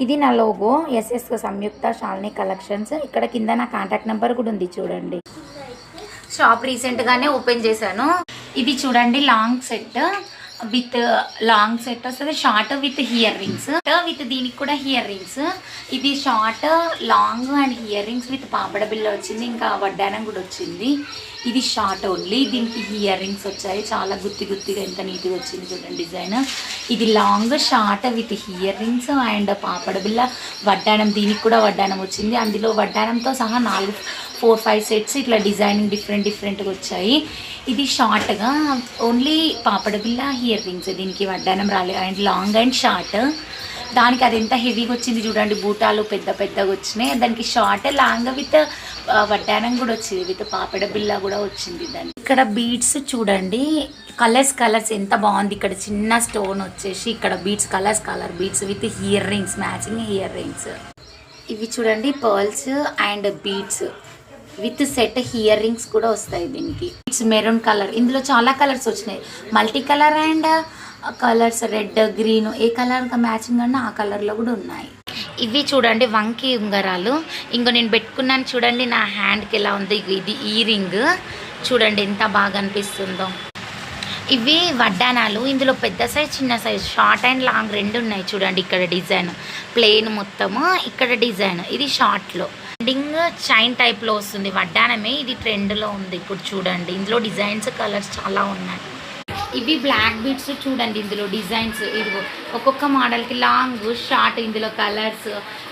ఇది నా logo SS సంయుక్త Shalini collections. ఇక్కడ కింద నా కాంటాక్ట్ నెంబర్ కూడా ఉంది చూడండి. షాప్ రీసెంట్గానే ఓపెన్ చేశాను. ఇది చూడండి long set with long set వస్తుంది, short with earrings with దీనికి కూడా హియర్ రింగ్స్. ఇది short long and earrings with పాపడ బిల్ల వచ్చింది, ఇంకా వడ్డానం కూడా వచ్చింది. ఇది షార్ట్ ఓన్లీ, దీనికి హియర్ రింగ్స్ వచ్చాయి. చాలా గుత్తిగా ఎంత నీట్గా వచ్చింది చూడండి డిజైన్. ఇది long short with earrings and పాపడ బిల్ల వడ్డానం, దీనికి కూడా వడ్డానం వచ్చింది. అందులో వడ్డానంతో సహా 4-5 సెట్స్ ఇట్లా డిజైనింగ్ డిఫరెంట్గా వచ్చాయి. ఇది షార్ట్గా ఓన్లీ పాపడ బిల్ల హియర్ రింగ్స్, దీనికి వడ్డానం రాలేదు. అండ్ లాంగ్ అండ్ షార్ట్, దానికి అది ఎంత హెవీగా వచ్చింది చూడండి, బూటాలు పెద్దగా వచ్చినాయి. దానికి షార్ట్ లాంగ్ విత్ వడ్డానం కూడా వచ్చింది, విత్ పాపడ బిల్ల కూడా వచ్చింది. దానికి ఇక్కడ బీడ్స్ చూడండి, కలర్స్ ఎంత బాగుంది. ఇక్కడ చిన్న స్టోన్ వచ్చేసి ఇక్కడ beads colour beads with here rings, matching here rings. ఇవి చూడండి pearls and beads with set here rings కూడా వస్తాయి. దీనికి ఇట్స్ మెరూన్ కలర్, ఇందులో చాలా కలర్స్ వచ్చినాయి, multi colour and colours red green, A colour matching అన్నా ఆ కలర్లో కూడా ఉన్నాయి. ఇవి చూడండి వంకి ఉంగరాలు, ఇంకో నేను పెట్టుకున్నాను చూడండి నా హ్యాండ్కి ఎలా ఉంది. ఇది ఈ రింగ్ చూడండి ఎంత బాగా అనిపిస్తుందో. ఇవి వడ్డానాలు, ఇందులో పెద్ద సైజ్ చిన్న సైజ్ షార్ట్ అండ్ లాంగ్ రెండు ఉన్నాయి చూడండి. ఇక్కడ డిజైన్ ప్లెయిన్ మొత్తము, ఇక్కడ డిజైన్ ఇది షార్ట్లో ఎండింగ్ చైన్ టైప్లో వస్తుంది. వడ్డానమే ఇది ట్రెండ్లో ఉంది ఇప్పుడు చూడండి. ఇందులో డిజైన్స్ కలర్స్ చాలా ఉన్నాయి. ఇవి బ్లాక్ బీడ్స్ చూడండి, ఇందులో డిజైన్స్ ఇదిగో ఒక్కొక్క మోడల్కి లాంగ్ షార్ట్, ఇందులో కలర్స్.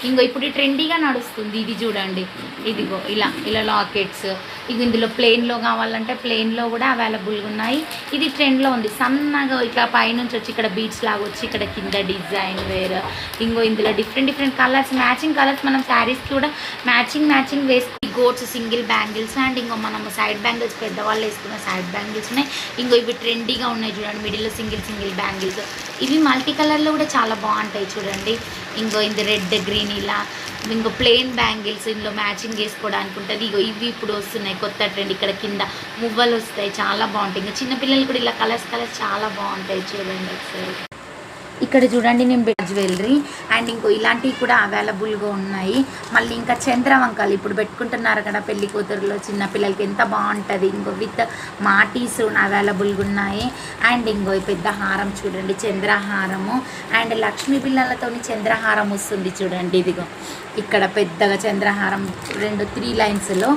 ఇంకో ఇప్పుడు ట్రెండీగా నడుస్తుంది ఇది చూడండి, ఇదిగో ఇలా లాకెట్స్. ఇవి ఇందులో ప్లెయిన్లో కావాలంటే ప్లెయిన్లో కూడా అవైలబుల్గా ఉన్నాయి. ఇది ట్రెండ్లో ఉంది, సన్నగా ఇట్లా పైనుంచి వచ్చి ఇక్కడ బీడ్స్ లాగా వచ్చి ఇక్కడ కింద డిజైన్ వేరు. ఇంకో ఇందులో డిఫరెంట్ కలర్స్, మ్యాచింగ్ కలర్స్. మనం శారీస్కి కూడా మ్యాచింగ్ వేసి గోట్స్ సింగిల్ బ్యాంగిల్స్ అండ్ ఇంకో మనం సైడ్ బ్యాంగిల్స్ పెద్దవాళ్ళు వేసుకున్న సైడ్ బ్యాంగిల్స్ ఉన్నాయి. ఇంకో ఇవి ట్రెండీగా ఉన్నాయి చూడండి, మిడిల్లో సింగిల్ బ్యాంగిల్స్. ఇవి మల్టీ కలర్లో కూడా చాలా బాగుంటాయి చూడండి. ఇంకో ఇది రెడ్ గ్రీన్ ఇలా. ఇంకో ప్లెయిన్ బ్యాంగిల్స్ ఇందులో మ్యాచింగ్ వేసుకోవడానికి ఉంటుంది. ఇవి ఇప్పుడు వస్తున్నాయి కొత్త ట్రెండ్, ఇక్కడ కింద మువ్వలు వస్తాయి, చాలా బాగుంటాయి. ఇంకా చిన్నపిల్లలు కూడా ఇలా కలర్స్ చాలా బాగుంటాయి చూడండి ఒకసారి. ఇక్కడ చూడండి నేను జ్యువెలరీ అండ్ ఇంకో ఇలాంటివి కూడా అవైలబుల్గా ఉన్నాయి. మళ్ళీ ఇంకా చంద్రవంకాలు ఇప్పుడు పెట్టుకుంటున్నారు కదా పెళ్లి కూతురులో చిన్నపిల్లలకి, ఎంత బాగుంటుంది. ఇంకో విత్ మాటీస్ అవైలబుల్గా ఉన్నాయి. అండ్ ఇంకో పెద్ద హారం చూడండి, చంద్రహారము అండ్ లక్ష్మీ పిల్లలతో చంద్రహారం వస్తుంది చూడండి. ఇదిగో ఇక్కడ పెద్దగా చంద్రహారం 3 లైన్స్లో.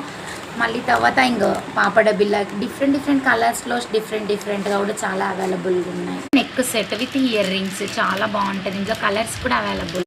మళ్ళీ తర్వాత ఇంకో పాపడ బిల్ల డిఫరెంట్ కలర్స్లో డిఫరెంట్గా కూడా చాలా అవైలబుల్గా ఉన్నాయి. Neck set with ear rings చాలా బాగుంటుంది, ఇందులో కలర్స్ కూడా అవైలబుల్.